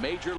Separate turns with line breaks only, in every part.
Major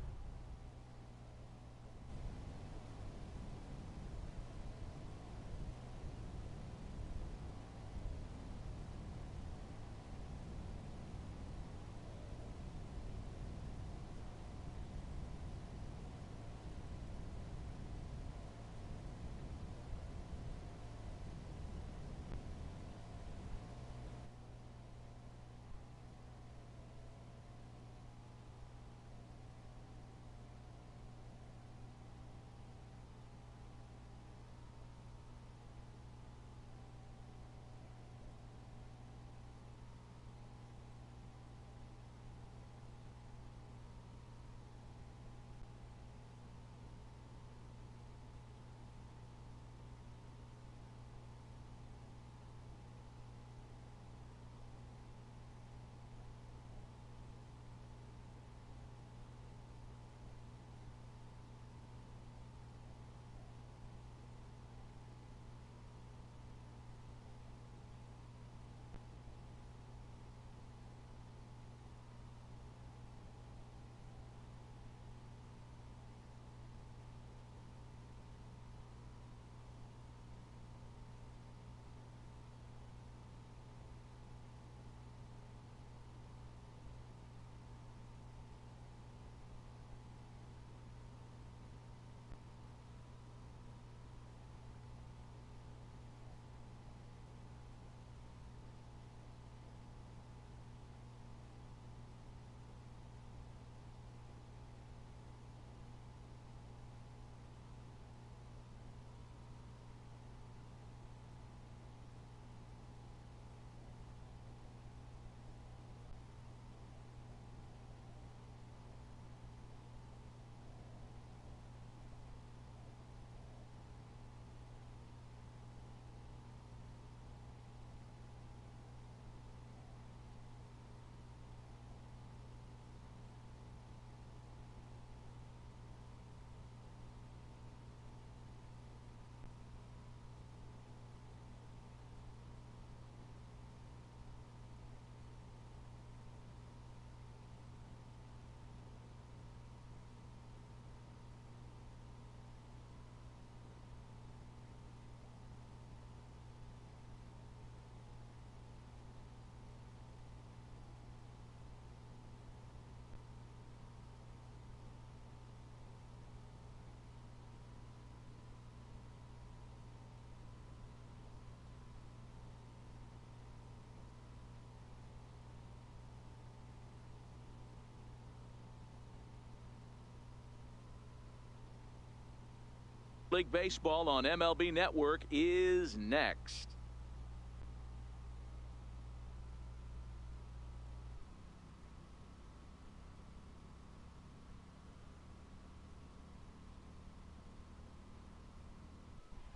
League Baseball on MLB Network is next.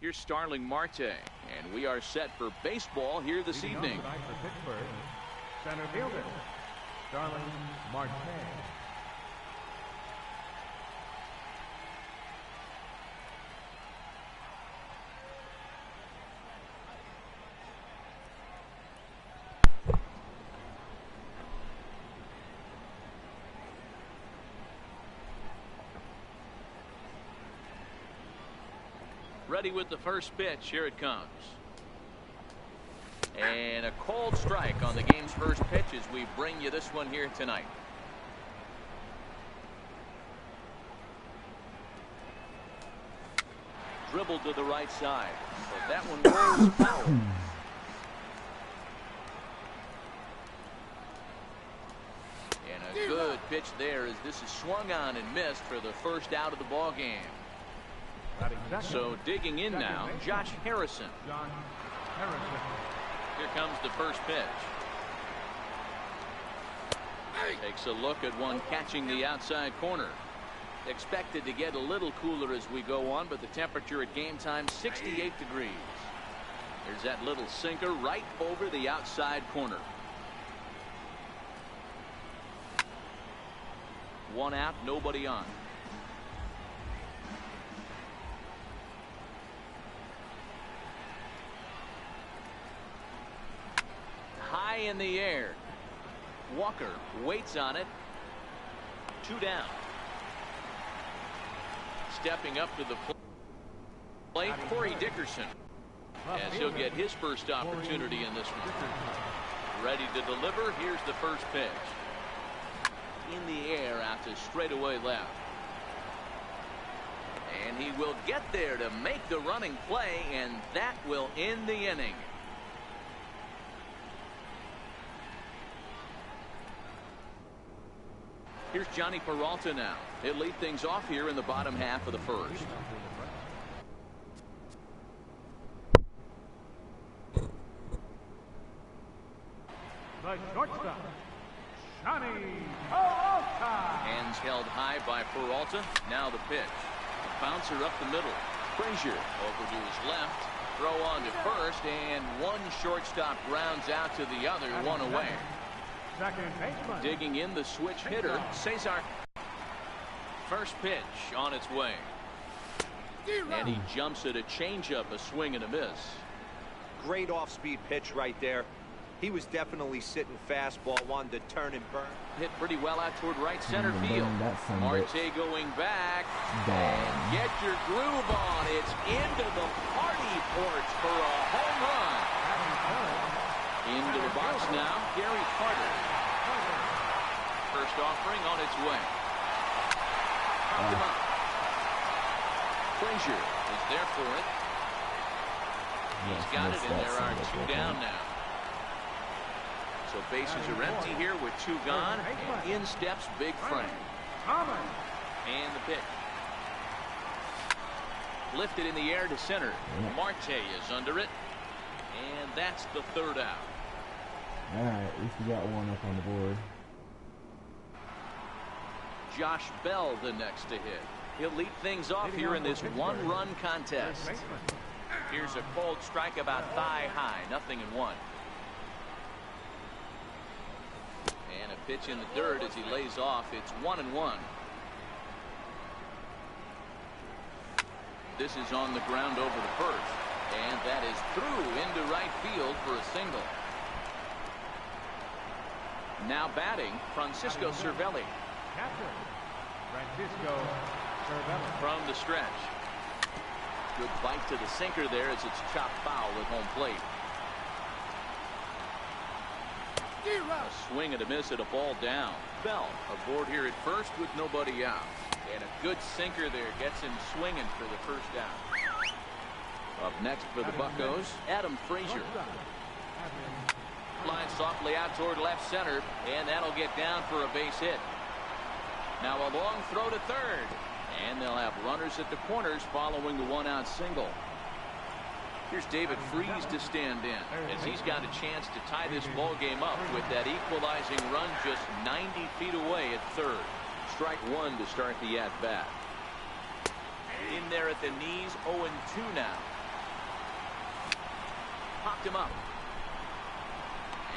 Here's Starling Marte, and we are set for baseball here this evening.
For Pittsburgh, center fielder, Starling Marte.
Ready with the first pitch. Here it comes. And a cold strike on the game's first pitch as we bring you this one here tonight. Dribbled to the right side. But that one goes foul. And a good pitch there as this is swung on and missed for the first out of the ball game. So digging in now, Josh Harrison. Here comes the first pitch. Takes a look at one catching the outside corner. Expected to get a little cooler as we go on, but the temperature at game time 68 degrees. There's that little sinker right over the outside corner. One out, nobody on. High in the air. Walker waits on it. 2 down. stepping up to the plate, Corey Dickerson, as he'll get his first opportunity in this one. Ready to deliver. Here's the first pitch. In the air out to straightaway left. And he will get there to make the running play, and that will end the inning. Here's Johnny Peralta now. He'll lead things off here in the bottom half of the first.
The shortstop, Johnny Peralta.
Hands held high by Peralta. Now the pitch. A bouncer up the middle. Frazier over to his left. Throw on to first, and one shortstop rounds out to the other, one away.
Second baseman.
Digging in the switch hitter, Cesar. First pitch on its way. And he jumps at a changeup, a swing and a miss.
Great off-speed pitch right there. He was definitely sitting fastball, wanted to turn and burn.
Hit pretty well out toward right center field. Marte going back. And get your groove on. It's into the party porch for a home run. Into the box now, Gary Carter. First offering on its way. Popped him up. Frazier is there for it. He's got it, and there are two down now. So bases are empty here with two gone, and in steps Big Frank. And the pitch. Lifted in the air to center. Marte is under it, and that's the third out.
All right, at least we got one up on the board.
Josh Bell the next to hit. He'll lead things off here in this one-run contest. Here's a cold strike about thigh high, 0-1. And a pitch in the dirt as he lays off. It's 1-1. This is on the ground over the first, and that is through into right field for a single. Now batting, Francisco Cervelli.
Catcher, Francisco Cervelli.
From the stretch. Good bite to the sinker there as it's chopped foul at home plate. A swing and a miss at a ball down. Bell aboard here at first with nobody out. And a good sinker there gets him swinging for the first out. Up next for the Buccos, Adam Frazier. Line softly out toward left center, and that'll get down for a base hit. Now a long throw to third, and they'll have runners at the corners following the one-out single. Here's David Freese to stand in, as he's got a chance to tie this ball game up with that equalizing run just 90 feet away at third. Strike one to start the at-bat. In there at the knees, 0-2 now. Popped him up.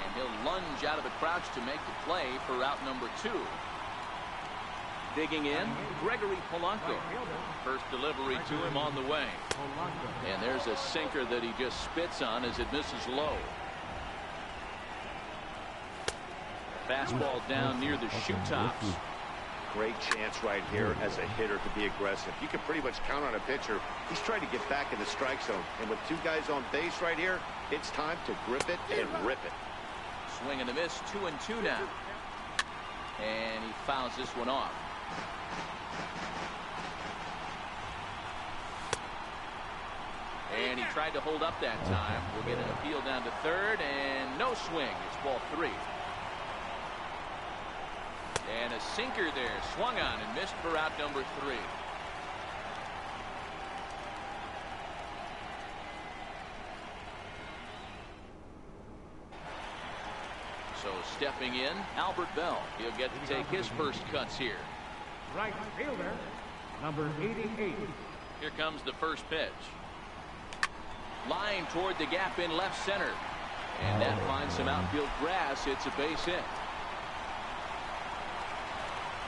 And he'll lunge out of the crouch to make the play for out number 2. Digging in, Gregory Polanco. First delivery to him on the way. And there's a sinker that he just spits on as it misses low. Fastball down near the shoe tops.
Great chance right here as a hitter to be aggressive. You can pretty much count on a pitcher. He's trying to get back in the strike zone. And with two guys on base right here, it's time to grip it and rip it.
Swing and a miss, 2-2 now. And he fouls this one off. And he tried to hold up that time. We'll get an appeal down to third, and no swing. It's ball 3. And a sinker there, swung on and missed for out number 3. So stepping in, Albert Bell. He'll get to take his first cuts here.
Right fielder, number 88.
Here comes the first pitch. Line toward the gap in left center. And that finds some outfield grass. It's a base hit.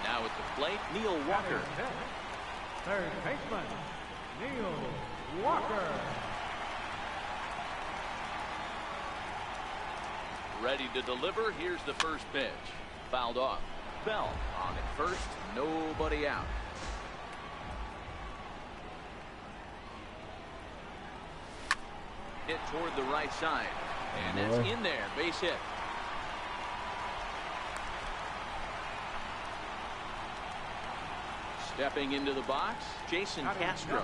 Now at the plate, Neil Walker.
Third baseman, Neil Walker.
Ready to deliver. Here's the first pitch. Fouled off. Bell on at first. Nobody out. Hit toward the right side. And that's in there. Base hit. Stepping into the box, Jason Castro.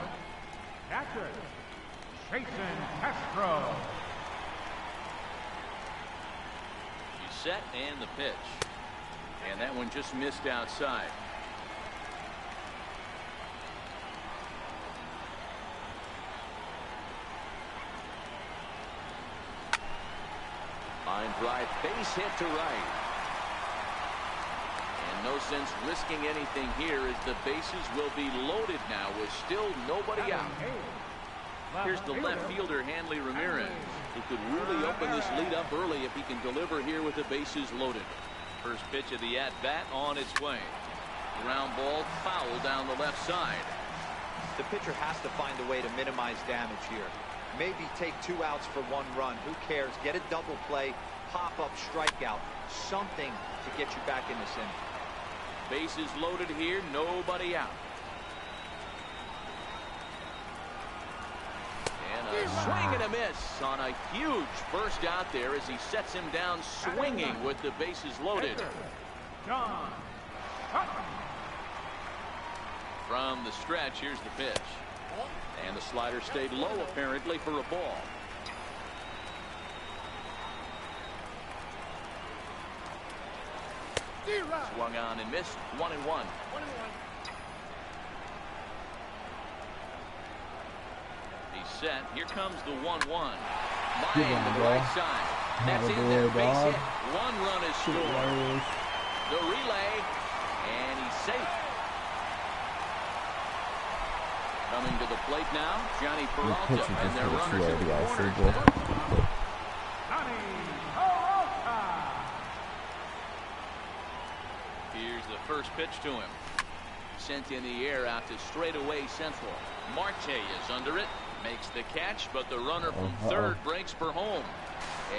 Catcher, Jason Castro.
He's set and the pitch. And that one just missed outside. Line drive, base hit to right. And no sense risking anything here as the bases will be loaded now with still nobody out. Here's the left fielder, Hanley Ramirez, who could really open this lead up early if he can deliver here with the bases loaded. First pitch of the at-bat on its way. Ground ball foul down the left side.
The pitcher has to find a way to minimize damage here. Maybe take 2 outs for 1 run. Who cares? Get a double play, pop-up strikeout, something to get you back in this inning.
Bases loaded here, nobody out. And a swing and a miss on a huge burst out there as he sets him down swinging with the bases loaded.
John.
From the stretch, here's the pitch. And the slider stayed low apparently for a ball. Swung on and missed. 1-1. He's set. Here comes the 1-1. Line to the right side. That's in there. Base hit. 1 run is scored. The relay. And he's safe. Coming to the plate now, Johnny Peralta, and their runners in the corner.
Johnny Peralta.
Here's the first pitch to him. Sent in the air out to straightaway central. Marte is under it, makes the catch, but the runner from third breaks for home.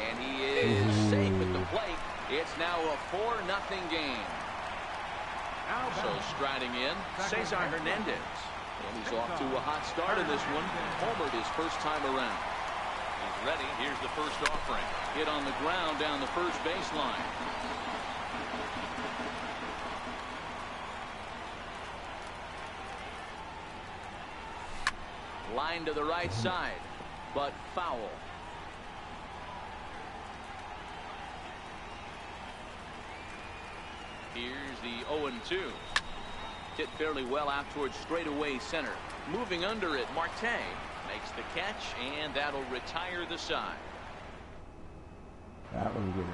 And he is safe at the plate. It's now a 4-0 game. So striding in, Cesar Hernandez. And he's off to a hot start in this one. Homered his first time around. He's ready. Here's the first offering. Hit on the ground down the first baseline. Line to the right side, but foul. Here's the 0-2. Hit fairly well out towards straightaway center. Moving under it, Marte makes the catch, and that'll retire the side.
That one good.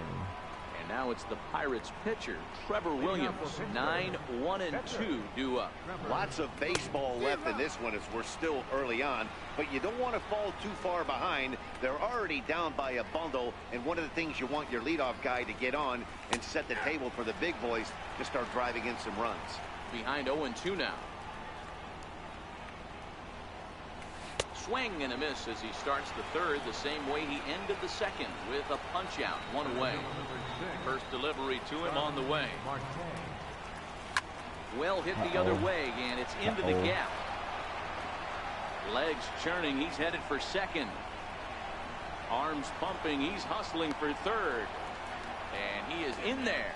And now it's the Pirates pitcher, Trevor Williams. 9-1-2 due up.
Lots of baseball left in this one as we're still early on, but you don't want to fall too far behind. They're already down by a bundle, and one of the things you want your leadoff guy to get on and set the table for the big boys to start driving in some runs.
Behind 0-2 now. Swing and a miss as he starts the third the same way he ended the second with a punch out, 1 away. First delivery to him on the way. Well hit the other way, and it's into the gap. Legs churning, he's headed for second. Arms pumping, he's hustling for third. And he is in there.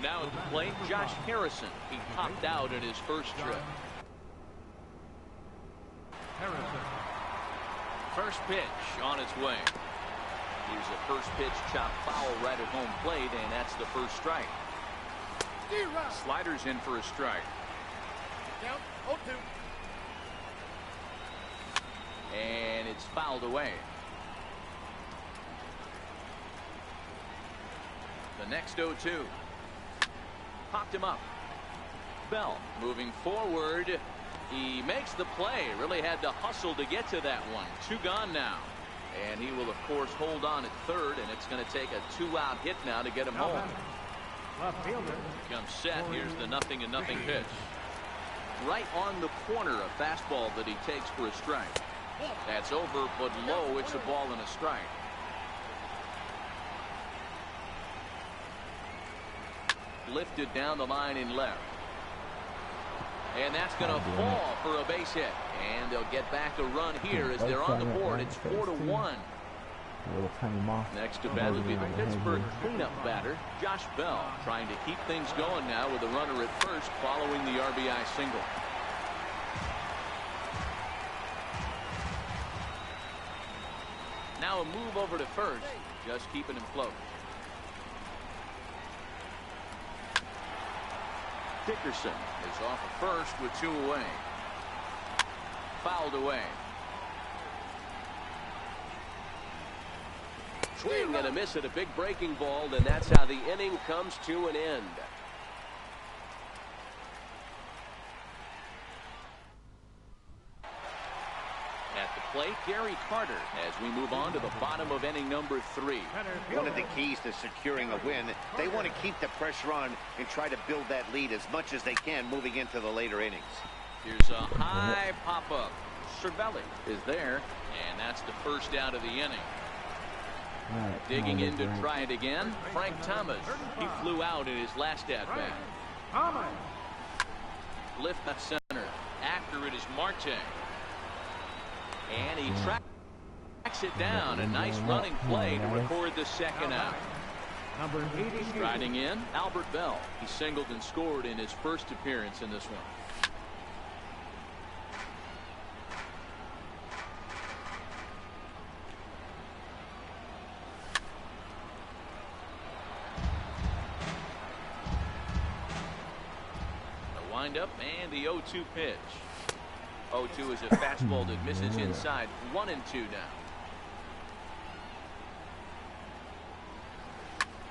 Now at the plate, Josh Harrison. He popped out at his first trip.
Harrison.
First pitch on its way. Here's a first pitch chop foul right at home plate, and that's the first strike. Sliders in for a strike.
Down 0-2.
And it's fouled away. The next 0-2. Popped him up. Bell moving forward. He makes the play. Really had to hustle to get to that one. 2 gone now. And he will, of course, hold on at third, and it's going to take a 2-out hit now to get him home.
Left fielder.
Comes set. Here's the 0-0 pitch. Right on the corner, a fastball that he takes for a strike. That's over, but low. It's a ball and a strike. Lifted down the line in left. And that's going to fall for a base hit. And they'll get back a run here as they're on the board. It's 4-1. Next to bat will be the Pittsburgh cleanup batter, Josh Bell, trying to keep things going now with a runner at first following the RBI single. Now a move over to first, just keeping him float. Dickerson is off of first with 2 away. Fouled away. Swing and a miss at a big breaking ball, and that's how the inning comes to an end. At the plate, Gary Carter, as we move on to the bottom of inning number 3.
One of the keys to securing a win, they want to keep the pressure on and try to build that lead as much as they can moving into the later innings.
Here's a high pop-up. Cervelli is there, and that's the first out of the inning. Digging in to try it again, Frank Thomas. He flew out in his last at-bat. Lift that center. After it is Marte. And he tracks it down. A nice running play to record the second out. Riding in, Albert Bell. He singled and scored in his first appearance in this one. Up and the 0-2 pitch. 0-2 is a fastball that misses inside. 1-2 now.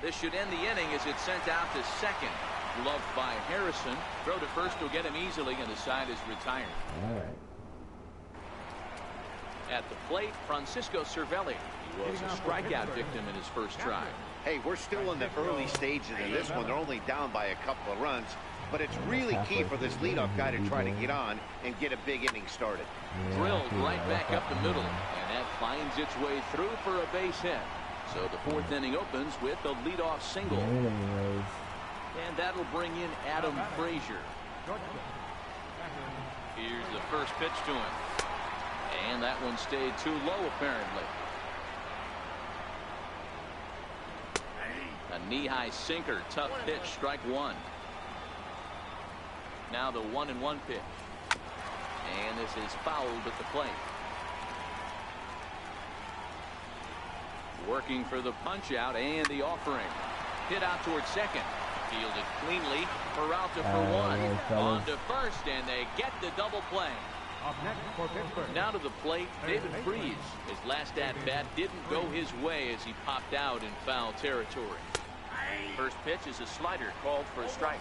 This should end the inning as it's sent out to second. Gloved by Harrison. Throw to first will get him easily, and the side is retired.
All right.
At the plate, Francisco Cervelli. He was a strikeout victim in his first try.
Hey, we're still in the early stages of this one. They're only down by a couple of runs. But it's really key for this leadoff guy to try to get on and get a big inning started.
Drilled right back up the middle, and that finds its way through for a base hit. So the 4th inning opens with a leadoff single. And that'll bring in Adam Frazier. Here's the first pitch to him. And that one stayed too low, apparently. A knee-high sinker, tough pitch, strike 1. Now the 1-1 pitch. And this is fouled at the plate. Working for the punch out and the offering. Hit out towards second. Fielded cleanly. Peralta for 1. On to first, and they get the double play. Now to the plate, David Freese. His last at-bat didn't go his way as he popped out in foul territory. First pitch is a slider called for a strike.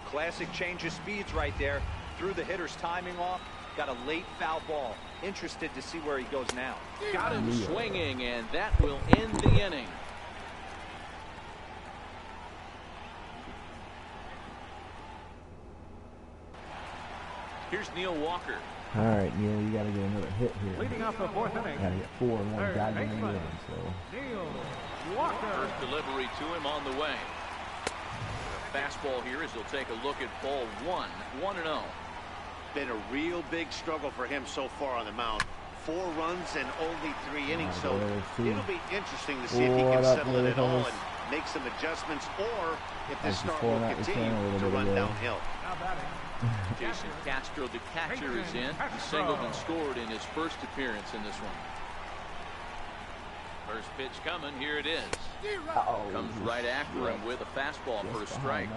Classic change of speeds right there. Threw the hitter's timing off. Got a late foul ball. Interested to see where he goes now.
Got him swinging, and that will end the inning. Here's Neil Walker.
All right, Neil, you got to get another hit here.
Leading off the 4th inning.
Got to get 4 and 1 guy in the
baseman,
inning. So
Neil Walker.
First delivery to him on the way. Fastball here as he'll take a look at ball 1. 1-0.
Been a real big struggle for him so far on the mound. 4 runs and only 3 innings. So it'll be interesting to see if he can settle it at all and make some adjustments, or if this start will continue to run downhill.
Jason Castro, the catcher, is in. He singled and scored in his first appearance in this one. First pitch coming. Here it is. Comes right after him with a fastball for a strike.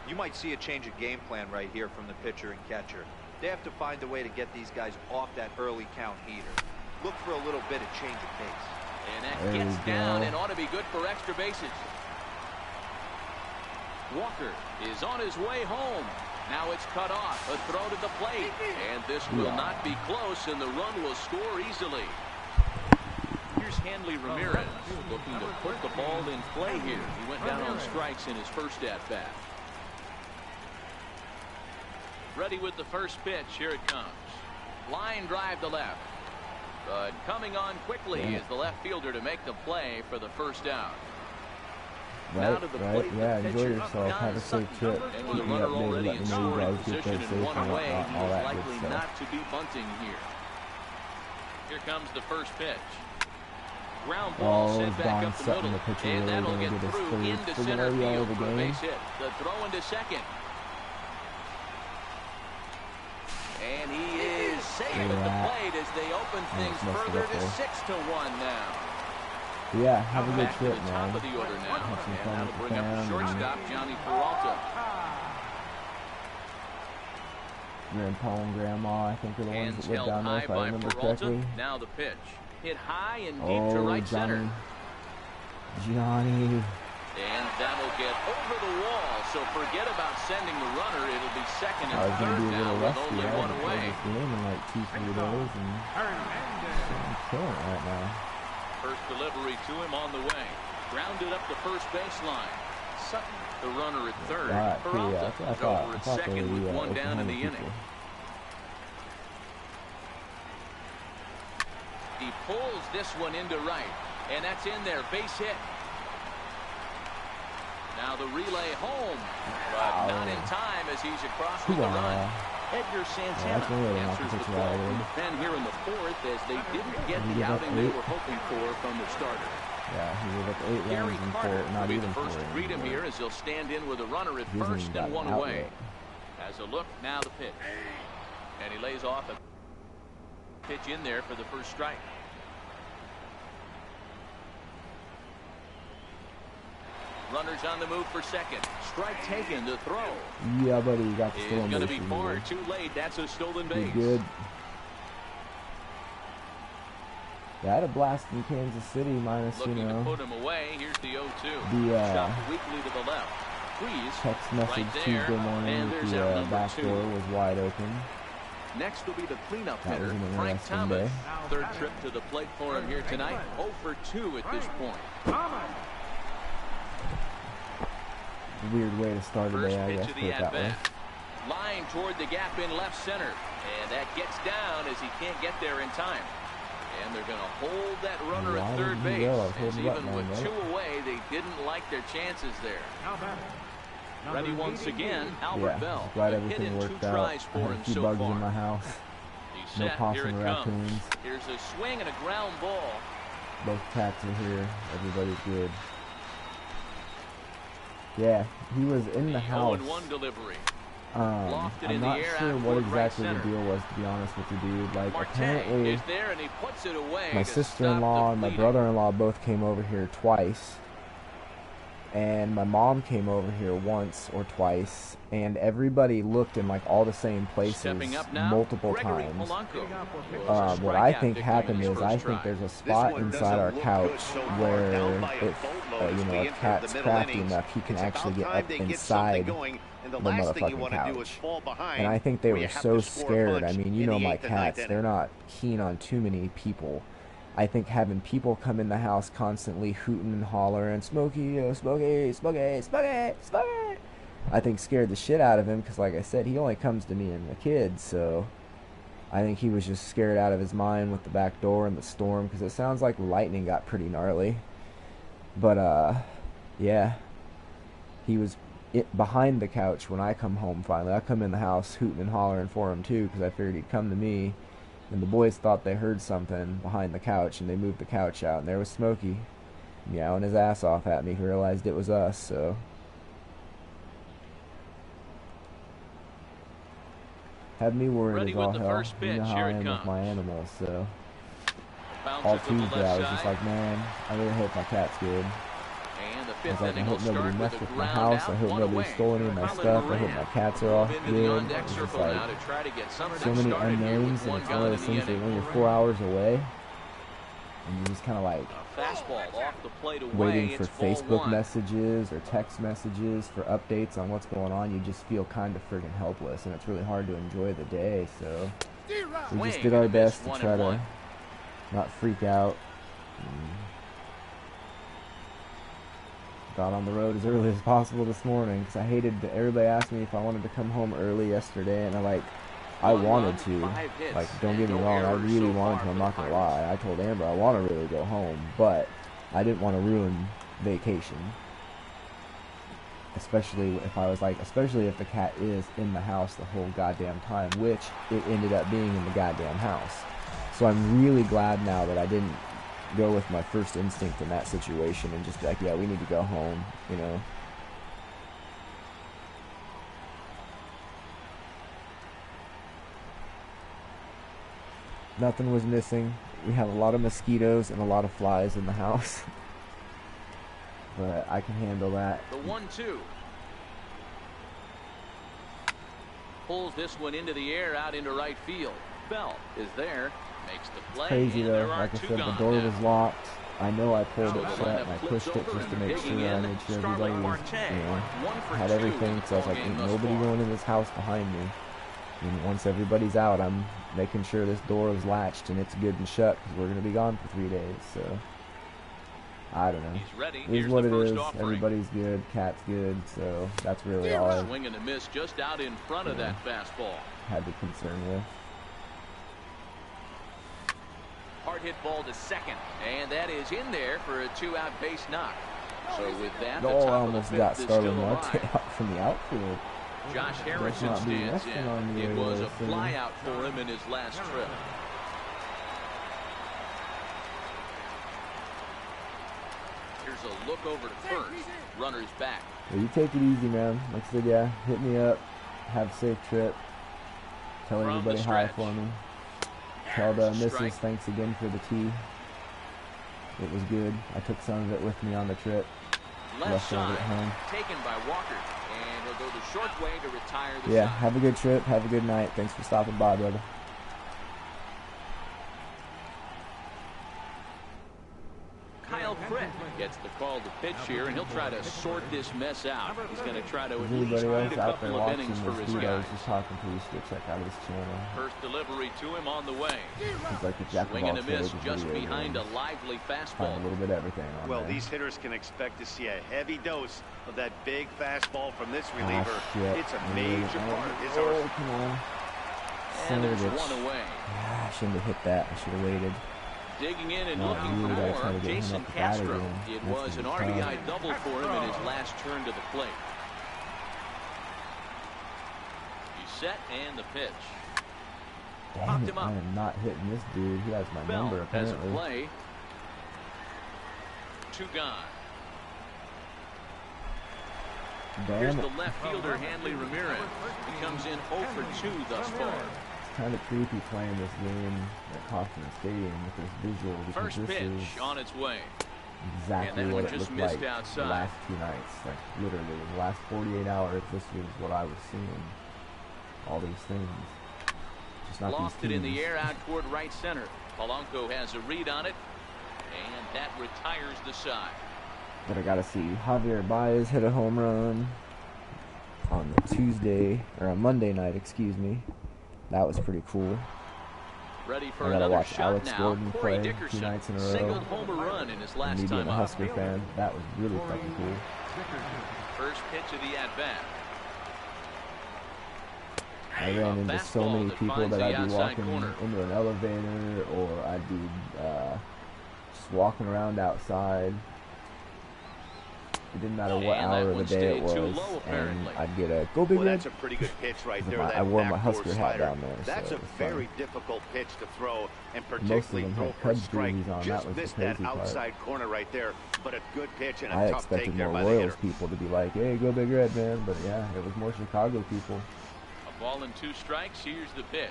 You might see a change of game plan right here from the pitcher and catcher. They have to find a way to get these guys off that early count heater. Look for a little bit of change of pace.
And that gets down and ought to be good for extra bases. Walker is on his way home. Now it's cut off. A throw to the plate. And this will not be close, and the run will score easily. Here's Hanley Ramirez looking to put the ball in play here. He went down on strikes in his first at-bat. Ready with the first pitch. Here it comes. Line drive to left. But coming on quickly is the left fielder to make the play for the first out. Now to the plate,
Yeah,
the
enjoy
pitcher,
yourself. Have a safe trip.
and with a
Keep me
runner
updated.
already
Let
in
me know you
scoring
guys get
position
there
in
safe
one
and
away,
whatnot,
he
all
is
that good
likely
stuff.
not to be bunting here. Here comes the first pitch. Ground ball
Oh,
sent
it's
back
Don
up the
Sutton,
middle,
the pitcher,
and
really
that'll
gonna
get
get his
through
third
into
friggin'
center
RBI
field
of the
for a
game.
base hit. The throw into second. And he is safe at the plate as they open things further to 6-1 now.
Yeah, have a good
Back to
trip,
the top
man.
of the order now,
Have some
and
fun
that'll
with the
bring up the
fam.
shortstop, Johnny Peralta.
Grandpa and Grandma, I think, are the ones
Hands
that live
held
down there,
high
if I
by
remember
Peralta.
correctly.
Now the pitch. Hit high and deep to
Oh,
right center.
Johnny.
And that'll get over the wall, so forget about sending the runner. It'll be second
I
and
was going to
third
be a
now
little
with
rusty.
only
I
one
haven't played
away.
this game in like 2-3 days, and I'm killing it right now.
First delivery to him on the way. Grounded up the first baseline. Sutton, the runner at third.
All right,
Peralta
that's what I
is
thought.
over
I
at
thought they
second
were
with
the
one down in
Oklahoma
the
people.
inning. He pulls this one into right, and that's in there. Base hit. Now the relay home, but not in time as he's across with the run. Edgar Santana answers the call from the pen here in the fourth as they didn't get the outing they were hoping for from the starter.
Yeah, he gave up 8
Gary
runs in
Carter
4, not
will be
even
the first
4
to greet him
anymore.
here as he'll stand in with a runner at
He hasn't
first
even
and
got
one
an
away.
outlet.
As a look, now the pitch. And he lays off a pitch in there for the first strike. Runners on the move for second. Strike taken to throw.
Yeah, buddy, you got the
Is
stolen
going to
base.
be far too late. That's a stolen base.
Good. Yeah, I had a blast in Kansas City, minus,
Looking
you know,
to put him away. Here's the 0-2.
the
Shot weakly to the left. Freeze
text message
right there.
Tuesday morning
And
with
there's
the
out number
back
2.
door was wide open.
Next will be the cleanup
That was
hitter,
an
Frank
interesting
Thomas.
day.
Third trip to the plate for him here tonight. 0 for 2 at this point.
Weird way to start a
First
day, I
pitch
guess,
of
put
the
it that way.
at-bat. Line toward the gap in left center. And that gets down as he can't get there in time. And they're going to hold that runner at third base. As even with 2 away, they didn't like their chances there. Ready once again, Albert Bell.
Glad
A hit
everything
in 2
worked out.
tries
I
for
had a
him
few
so
bugs
far.
in my house.
He's
No
set.
possum
Here it
or raccoons.
comes. Here's a swing and a ground ball.
Both cats are here. Everybody's good. Yeah, he was in the house.
0-1 delivery.
I'm not sure what exactly the deal was, to be honest with you, dude. Like, apparently,
is there and he puts it away
my
to
sister-in-law
stop
and
the
my brother-in-law both came over here twice. And my mom came over here once or twice. And everybody looked in, like, all the same places multiple times. What I think happened is I think there's a spot inside our couch where if, you know, a cat's crafty enough, he can actually get up inside the motherfucking couch. And I think they were so scared. I mean, you know my cats, they're not keen on too many people. I think having people come in the house constantly hooting and hollering, Smokey, Smokey, Smokey, Smokey, Smokey, I think scared the shit out of him because, like I said, he only comes to me and the kids, so I think he was just scared out of his mind with the back door and the storm because it sounds like lightning got pretty gnarly. But, yeah, he was behind the couch when I come home finally. I come in the house hooting and hollering for him too because I figured he'd come to me. And the boys thought they heard something behind the couch, and they moved the couch out, and there was Smokey meowing his ass off at me. He realized it was us, so. Had me worried as all hell. You know how I am with my animals, so. All Tuesday I was just like, man, I really hope my cat's good. I was like, I hope nobody messed with my house. I hope nobody stole any of my stuff. I hope my cats are all good. It was just like so many unknowns, and it's one of those things that when you're 4 hours away, and you're just kind of like waiting for Facebook messages or text messages for updates on what's going on, you just feel kind of friggin' helpless, and it's really hard to enjoy the day. So we just did our best to try to not freak out. Got on the road as early as possible this morning because I hated that everybody asked me if I wanted to come home early yesterday, and I wanted to. Like, don't get me wrong, I really wanted to. I'm not gonna lie. I told Amber I want to really go home, but I didn't want to ruin vacation. especially if I was like, especially if the cat is in the house the whole goddamn time, which it ended up being in the goddamn house. So I'm really glad now that I didn't go with my first instinct in that situation and just be like, yeah, we need to go home, you know. Nothing was missing. We have a lot of mosquitoes and a lot of flies in the house. But I can handle that.
The 1-2. Pulls this one into the air out into right field. Bell is there. Makes the play.
Crazy though. Like I said, the door was locked. I know I pulled it shut and I pushed it just to make sure I made sure everybody was, you know, had everything. So I was like, ain't nobody going in this house behind me. And once everybody's out, I'm making sure this door is latched and it's good and shut because we're going to be gone for 3 days. So I don't know. Here's what it is. Everybody's good. Cat's good. So that's really all I
swing and a miss just out in front of that fastball.
Had to concern with.
Hard hit ball to second, and that is in there for a 2-out base knock. So with that, the top
almost got Starlin Marte out from the outfield.
Josh Harrison stands in. It was a fly out for him in his last trip. Here's a look over to first. Runner's back.
Yeah, you take it easy, man. Like I said, yeah, hit me up. Have a safe trip. Tell everybody hi for me. Tell the missus thanks again for the tea. It was good. I took some of it with me on the trip.
Left side, taken by Walker, and he'll go the short way to retire the
Yeah,
side.
have a good trip. Have a good night. Thanks for stopping by, brother.
Kyle Frick gets the call to pitch here, and he'll try to sort this mess out. He's going to try to at least get a couple of innings for his guys.
Just talking to you, should check out his channel.
First delivery to him on the way.
He's like the jack of all
Swing and a miss
trades
just behind a lively fastball.
A little bit of everything on
well,
there.
these hitters can expect to see a heavy dose of that big fastball from this reliever. It's a major part of his arsenal.
Come on.
And there's one away.
I shouldn't have hit that. I should have waited.
Digging in and looking for more, Jason Castro. It was an RBI double for him in his last turn to the plate. He's set and the pitch.
Damn it, I am not hitting this dude. He has my number apparently.
Has a play. 2 gone. Here's the left fielder, Hanley Ramirez. He comes in 0 for 2 thus far.
Kind of creepy playing this game at Kauffman Stadium with this visual because
First
this
pitch
is
on its way.
exactly what it looked like the last 2 nights. Like literally in the last 48 hours, this was what I was seeing. All these things. Just not
Lofted
these
in the air out toward right center. Polanco has a read on it, and that retires the side.
But I gotta see Javier Baez hit a home run on Tuesday or on Monday night, excuse me. That was pretty cool.
Ready for
I gotta
another
watch
shot
Alex
now.
Gordon
Corey
play
Dickerson
2 nights in a row.
Singled homer run in his last
Me being
time
a
up.
Husker fan, that was really fucking cool.
First pitch of the at-bat.
I ran into so many people that I'd be walking into an elevator or I'd be just walking around outside. It didn't matter what hour of the day it was, and I'd get a go big red.
That's a pretty good pitch right there.
I wore my Husker hat down there.
That's a very difficult pitch to throw, and particularly
throw
for a strike. Just
missed
that outside corner right there, but a good pitch and a
I
tough take
expected
there
more
by the
Royals
hitter.
people to be like, hey, go big red, man. But yeah, it was more Chicago people.
A ball and 2 strikes. Here's the pitch.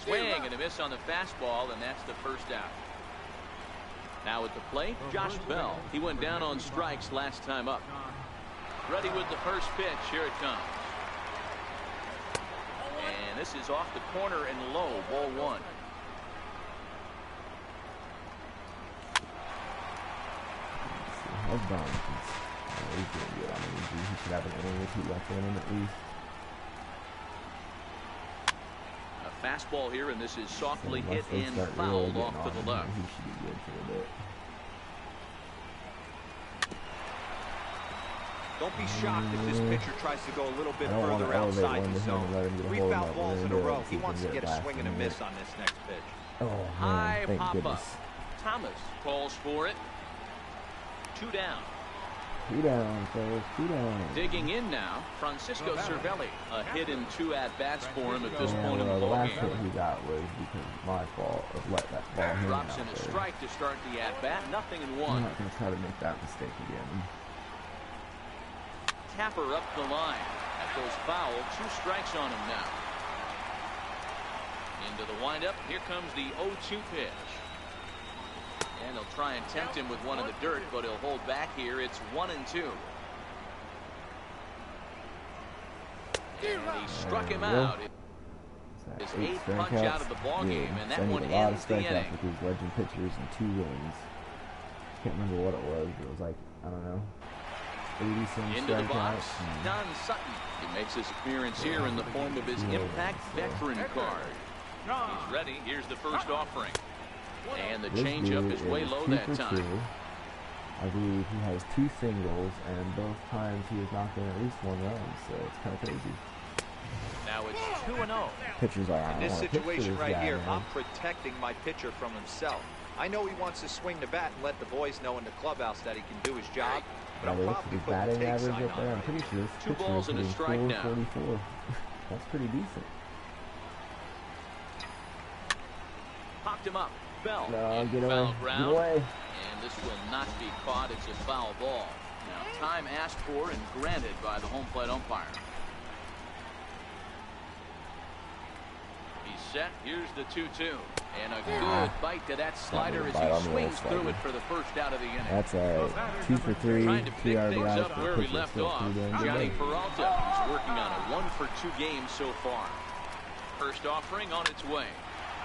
Swing and a miss on the fastball, and that's the first out. Now at the plate, Josh Bell. He went down on strikes last time up. Ready with the first pitch. Here it comes. And this is off the corner and low. Ball 1.
How's Don? He's doing good. I mean, he should have an inning or 2 left in him at least.
A fastball here, and this is softly hit and fouled off to the left.
He should be good for a bit.
Don't be shocked if this pitcher tries to go a little bit further outside the zone. 3 foul balls in a row. He wants to get a swing and a miss on this next pitch.
Oh, man,
High
thank
pop
goodness.
up. Thomas calls for it. 2 down.
2 down, fellas. 2 down.
Digging in now, Francisco Cervelli. A hit in 2 at-bats for him at this point in the
The last
ballgame.
hit he got was because my fault of letting that ball hang out
Drops in a
there.
strike to start the at-bat. 0-1.
I'm not going to try to make that mistake again.
Tapper up the line. That goes foul. 2 strikes on him now. Into the windup. Here comes the 0-2 pitch. And he'll try and tempt him with one in the dirt, but he'll hold back here. It's 1-2. And he struck him out. His 8th punch out of the ballgame, and that one ends the inning.
With these legend pitchers and 2 wins. Can't remember what it was. It was like, I don't know, 80-some
Into the box,
strikeouts.
Don Sutton. He makes his appearance here in the form of his Impact Veteran card. He's ready. Here's the first offering. And the changeup is way low that time.
2. I believe he has 2 singles, and both times he has knocked in at least 1 run, so it's kind of crazy.
Now it's 2-0.
Pitchers are
In this situation right here, I'm protecting my pitcher from himself. I know he wants to swing the bat and let the boys know in the clubhouse that he can do his job, but I'm probably
his
putting the
batting
take
average
sign
up there.
on
I'm
right
pretty
here.
sure this
2
pitcher
balls
is
and a
hitting
strike now.
444. That's pretty decent.
Popped him up. Bell.
No,
in
get away.
foul ground.
Get away.
And this will not be caught. It's a foul ball. Now time asked for and granted by the home plate umpire. He's set. Here's the 2-2. And a good bite to that slider as he swings through it for the first out of the inning.
That's all right. 2 for 3.
Trying to
2
pick things
RBIs
up
for
where
the
we
pitcher.
left
Still
off.
3 down.
Johnny Peralta, who's working on a 1-for-2 game so far. First offering on its way.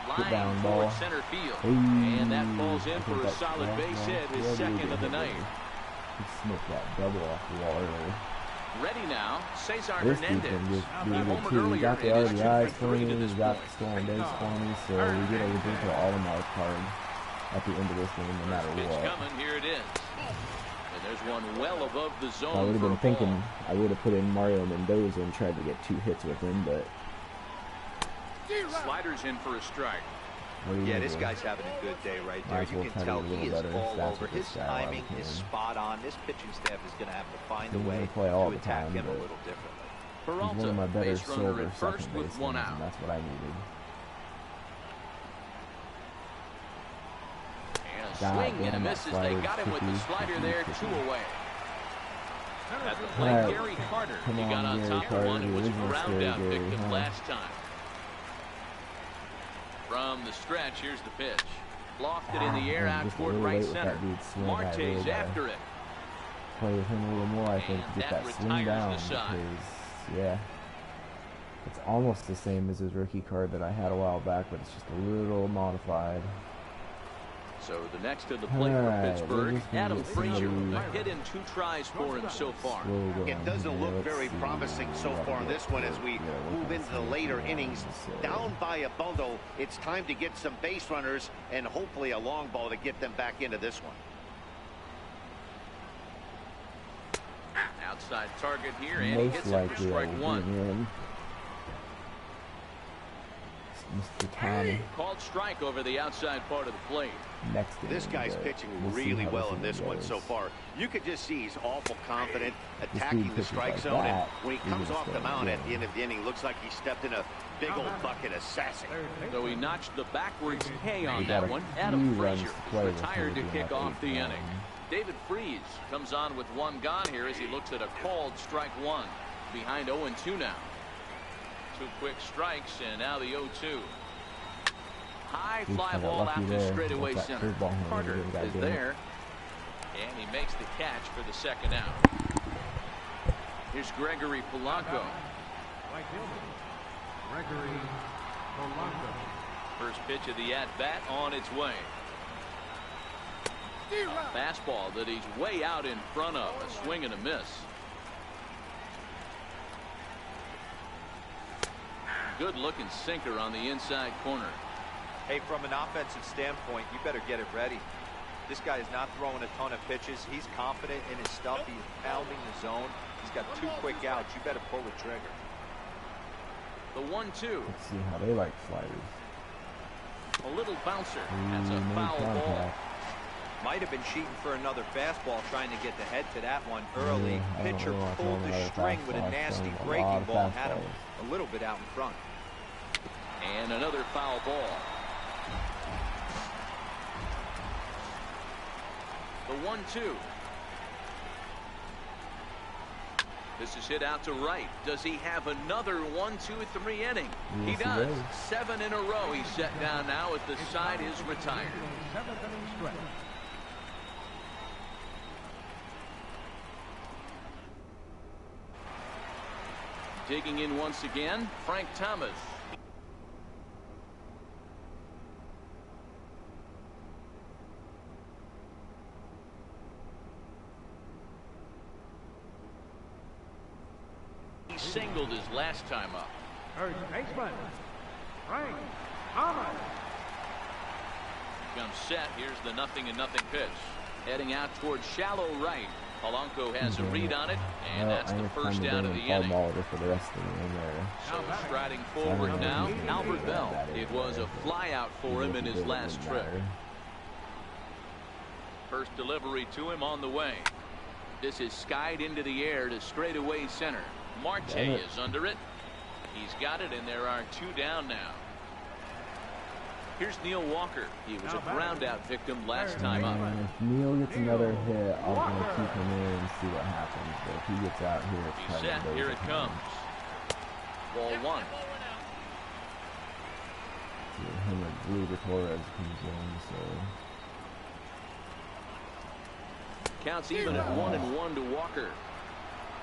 Line
down,
toward
ball.
center field.
Ooh,
And that falls in
I
for
think
a
that's
solid
the
base
last
hit,
one.
his
Yeah,
second
we
of the
did.
night.
He smoked that double off the wall earlier.
Ready now, Cesar
This
Hernandez.
defense just
He
really good
homered
too. We
earlier
got the
and is 2
RBIs
for
for
3
me.
to this
We got
point.
the stolen base for me, so we get a ridiculous automatic card at the end of this game, no matter
Pitch
what.
coming, here it is. And there's one well above the zone.
I would have
for
been
a
thinking
ball.
I would have put in Mario Mendoza and tried to get 2 hits with him, but
Sliders in for a strike.
what are you
Yeah,
gonna
this
do?
guy's having a good day right there.
Might as
You
well
can
try to
tell
get a
he
little
is
better
all
stats
over.
with
His
this guy while we
timing is
can.
spot on. This pitching staff is going to have to find a
He's
way
gonna play all
to
the
attack
time,
him a
but
little differently.
He's
Peralta,
one of my better
base runner
silver
at first
second
with
basemen,
1
and
out.
that's what I needed.
And a
God
swing and a
damn,
miss
that
as they
slider's
got him with the
tricky,
slider
tricky,
there,
tricky.
2 away. At the
All
plate,
right.
Gary Carter.
Come
He got
on,
on
Gary
top of
Carter,
one and
the
was
original
ground
Scary
out
Gary,
victim
huh?
last time. From the stretch, here's the pitch. Lofted in the air
I'm
out
just a
toward
little
right
late with
center.
that dude's swing. I
Marte's
really gotta
after it.
play with him a little more, I think, to
And
get
that
that swing
retires
down.
the side.
Because, yeah, it's almost the same as his rookie card that I had a while back, but it's just a little modified.
So the next to the plate
All
for
right,
Pittsburgh,
we're just gonna
Adam
get
Frazier.
somebody-
A hit in 2 tries for him so far.
Slowly go
It
on
doesn't
here.
look
Let's
very
see.
promising so
We gotta
far in
get
this one as
to-
we
yeah, we're
move
gonna
into the
see
later
what
innings.
happens, so-
Down by a bundle, it's time to get some base runners and hopefully a long ball to get them back into this one.
Outside target here, and he
Most
hits it for
likely I
strike
will
1.
bring in Mr. Tommy
Called strike over the outside part of the plate.
next game.
This guy's
but
pitching
we'll see
really
how
well in this one
goes.
so far. You could just see he's awful confident,
dude
attacking the
pitches
strike
like
zone, and
that,
when he
he's
comes
gonna
off the
start
mound at
again.
the end of the inning, looks like he stepped in a big old bucket of sassy.
So he notched the backwards K on
We
that
got a
one.
few
Adam
runs
Frazier
to play
is
with
retired to
here,
kick
being up
off the
8-1.
inning. David Freese comes on with 1 gone here as he looks at a called strike 1. Behind 0-2 now. 2 quick strikes, and now the 0-2. High
Dude,
fly
kinda
ball
lucky
after
there.
straightaway
That's that
center.
curveball hand
Carter
he got
is
doing.
there, and he makes the catch for the 2nd out. Here's Gregory Polanco.
Right fielder, Gregory Polanco.
First pitch of the at-bat on its way. A fastball that he's way out in front of. A swing and a miss. Good looking sinker on the inside corner.
Hey, from an offensive standpoint, you better get it ready. This guy is not throwing a ton of pitches. He's confident in his stuff. He's pounding the zone. He's got 2 quick outs. You better pull the trigger.
The 1-2.
Let's see how they like sliders.
A little bouncer. That's a
No
foul ball.
contact.
Might have been cheating for another fastball, trying to get the head to that one early. Pitcher pulled the string with a nasty breaking ball, had him a little bit out in front.
And another foul ball. The 1-2. This is hit out to right. Does he have another 1, 2, 3 inning?
Yes,
he does. 7 in a row. He's set down now at the side is retired. Digging in once again, Frank Thomas. He singled his last time up.
First baseman, Frank Thomas.
Comes set. Here's the 0-0 pitch. Heading out towards shallow right. Polanco has a read on it, and that's the first down of the inning.
For the rest of the game there.
So striding forward now, Albert Bell. It was a flyout for him in his last trip. First delivery to him on the way. This is skied into the air to straightaway center. Marte is under it. He's got it, and there are 2 down now. Here's Neil Walker. He was a ground out victim last time up.
If Neil gets another hit, I'm going to keep him in and see what happens. But if he gets out here, it's
he's set. Here it comes. Ball 1.
Him and Gleyber Torres comes in, so.
Counts even at 1-1 to Walker.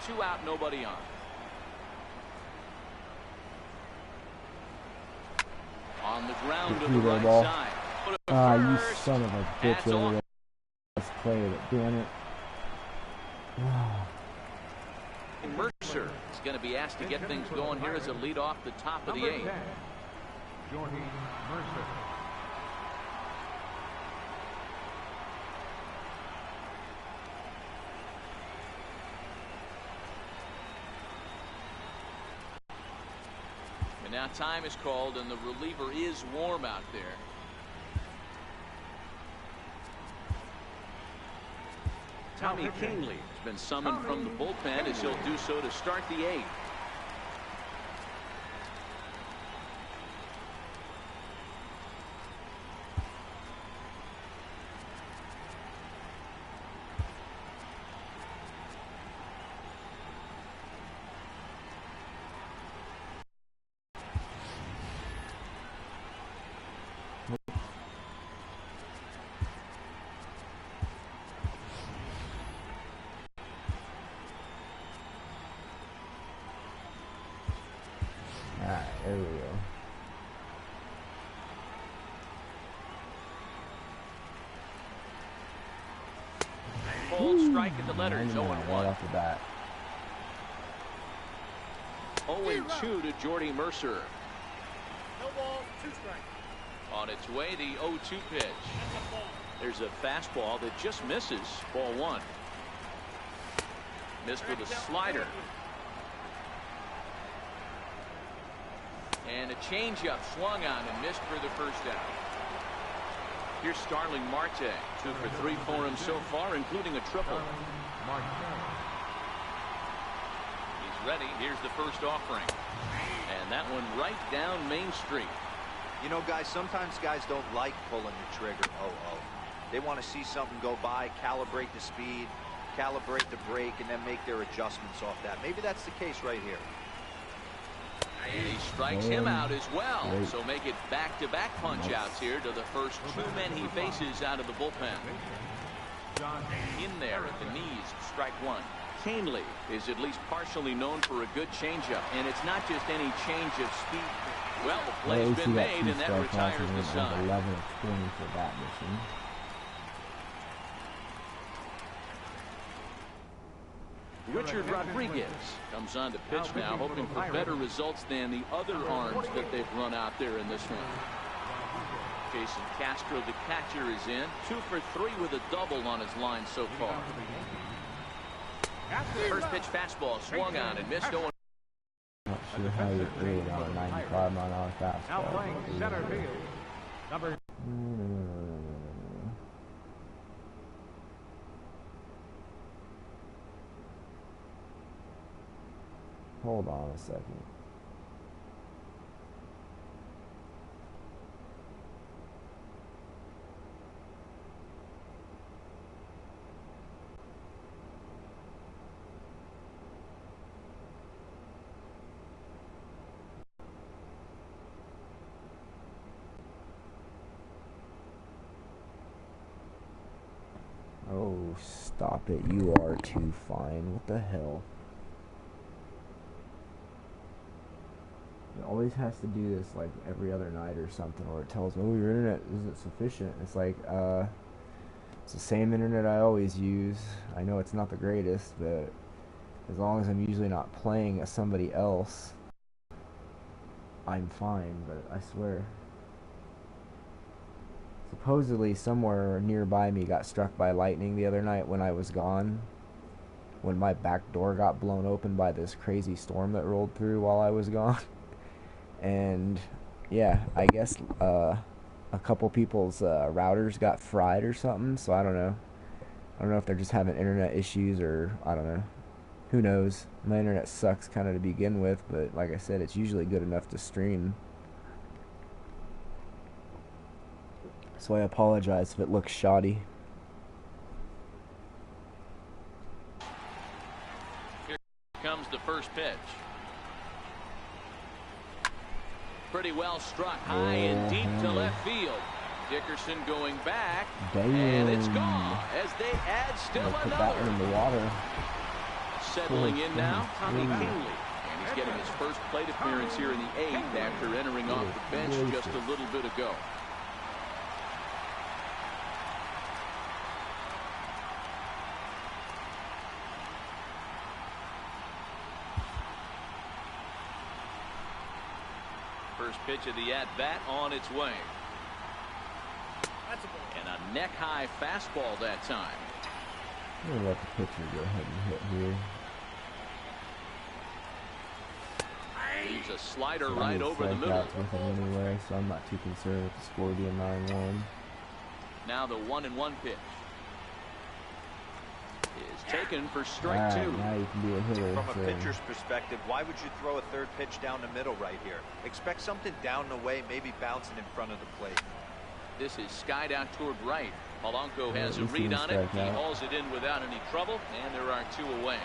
2 out, nobody on. On the ground to the right side.
Ah, you son of a bitch over there. Let's play it. Damn it.
Mercer is going to be asked to get things going here as a lead off the top of the 8th.
Jordy Mercer.
And now time is called, and the reliever is warm out there. Tommy Kingley has been summoned from the bullpen as he'll do so to start the 8th.
There we go.
Full strike at the letters. 0-1.
Right off the bat.
0-2 to Jordy Mercer.
No ball, 2 strikes.
On its way, the 0-2 pitch. There's a fastball that just misses. Ball 1. Missed with a slider. And a changeup swung on and missed for the first out. Here's Starling Marte. 2 for 3 for him so far, including a triple. He's ready. Here's the first offering. And that one right down Main Street.
You know, guys, sometimes guys don't like pulling the trigger. They want to see something go by, calibrate the speed, calibrate the brake, and then make their adjustments off that. Maybe that's the case right here.
And he strikes him out as well. So make it back-to-back punch-outs here to the first 2 men he faces out of the bullpen. In there at the knees, strike 1. Kingley is at least partially known for a good changeup, and it's not just any change of speed. Well, the play's been made, and that retires the side.
11 of 20 for that mission.
Richard Rodriguez comes on to pitch now, hoping for better results than the other arms that they've run out there in this one. Jason Castro, the catcher, is in. 2 for 3 with a double on his line so far. First pitch fastball swung on and missed.
Not sure how you threw it on a 95 mile an hour fastball.
Now playing center field, number
Hold on a second. Oh, stop it. You are too fine. What the hell? It always has to do this like every other night or something, or it tells me, oh, your internet isn't sufficient. It's like, it's the same internet I always use. I know it's not the greatest, but as long as I'm usually not playing as somebody else, I'm fine, but I swear. Supposedly somewhere nearby me got struck by lightning the other night when I was gone. When my back door got blown open by this crazy storm that rolled through while I was gone. And yeah, I guess a couple people's routers got fried or something, so I don't know. I don't know if they're just having internet issues or I don't know. Who knows? My internet sucks kind of to begin with, but like I said, it's usually good enough to stream. So I apologize if it looks shoddy.
Here comes the first pitch. Pretty well struck high and deep to left field. Dickerson going back.
Damn.
And it's gone as they add still
I'll put
another.
that one in the water.
Settling in now, Tommy Cooley. And he's getting his first plate appearance here in the 8th after entering off the bench just a little bit ago. First pitch of the at-bat on its way. And a neck-high fastball that time.
I'm going to let the pitcher go ahead and hit here.
He's a slider right over the middle.
With him anyway, so I'm not too concerned with the score being 9-1.
Now the 1-1 pitch is taken for strike two.
Now you can be a hitter.
From a pitcher's perspective, why would you throw a third pitch down the middle right here? Expect something down the way, maybe bouncing in front of the plate.
This is skied out toward right. Polanco has a read on it. He hauls it in without any trouble, and there are two away.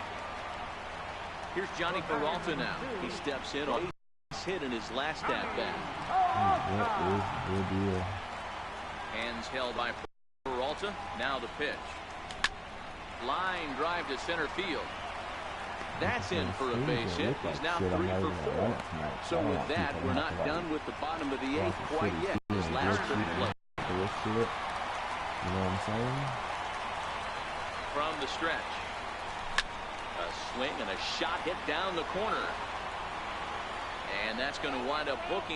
Here's Johnny Peralta now. He steps in on a hit in his last at-bat. Hands held by Peralta. Now the pitch. Line drive to center field. That's in for a base hit. He's now 3 for 4. So with that, we're not done with the bottom of the 8th quite yet. His last play.
You know what I'm saying?
From the stretch. A swing and a shot hit down the corner. And that's going to wind up booking